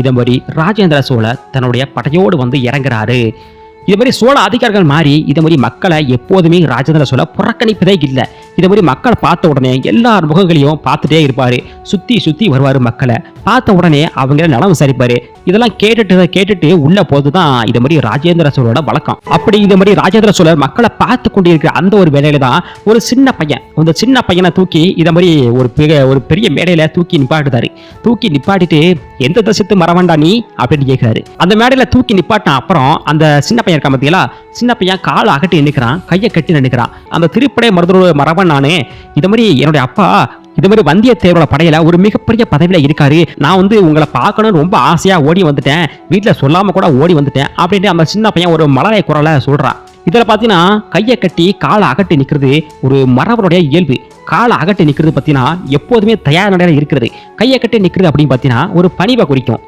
இதே மாதிரி ராஜேந்திர சோழர் தன்னுடைய படையோடு வந்து இறங்குறாரு. இது மாதிரி சோழ அதிகாரிகள் மாறி இதை மாதிரி மக்களை எப்போதுமே ராஜேந்திர சோழர் புறக்கணிப்பதே இல்லை. இதை மாதிரி மக்களை பார்த்த உடனே எல்லார் முகங்களையும் பார்த்துட்டே இருப்பாரு. சுத்தி சுத்தி வருவாரு. மக்களை பார்த்த உடனே அவங்க நலம் விசாரிப்பாரு. இதெல்லாம் கேட்டுட்டு உள்ள போதுதான் இதை மாதிரி ராஜேந்திர சோழரோட வழக்கம். அப்படி இதை மாதிரி ராஜேந்திர சோழர் மக்களை பார்த்து கொண்டு இருக்கிற அந்த ஒரு வேலையில தான் ஒரு சின்ன பையன், அந்த சின்ன பையனை தூக்கி இதை மாதிரி ஒரு பெரிய மேடையில தூக்கி நிப்பாட்டுதாரு. தூக்கி நிப்பாட்டிட்டு எந்த தசத்து மரவண்டா நீ அப்படின்னு கேட்கிறாரு. அந்த மேடையில தூக்கி நிப்பாட்டின அப்புறம் அந்த சின்ன பையன் இருக்க பார்த்தீங்களா, சின்ன பையன் காலை அகட்டி நினைக்கிறான், கையை கட்டி நினைக்கிறான். அந்த திருப்படை மருதரோட மரபன் நானு. இது மாதிரி என்னுடைய அப்பா இது மாதிரி வந்தியத்தேவரோட படையில ஒரு மிகப்பெரிய பதவியில இருக்காரு. நான் வந்து உங்களை பார்க்கணும்னு ரொம்ப ஆசையா ஓடி வந்துட்டேன், வீட்டுல சொல்லாம கூட ஓடி வந்துட்டேன் அப்படின்னு அந்த சின்ன பையன் ஒரு மலரை குரலை சொல்றான். இதுல பாத்தீங்கன்னா கையை கட்டி காலை அகட்டி நிக்கிறது ஒரு மரபனுடைய இயல்பு. காலை அகட்டி நிக்கிறது பாத்தீங்கன்னா எப்போதுமே தயார் நிலையில இருக்கிறது. கையை கட்டி நிக்கிறது அப்படின்னு பாத்தீங்கன்னா ஒரு பணிவை குறிக்கும்.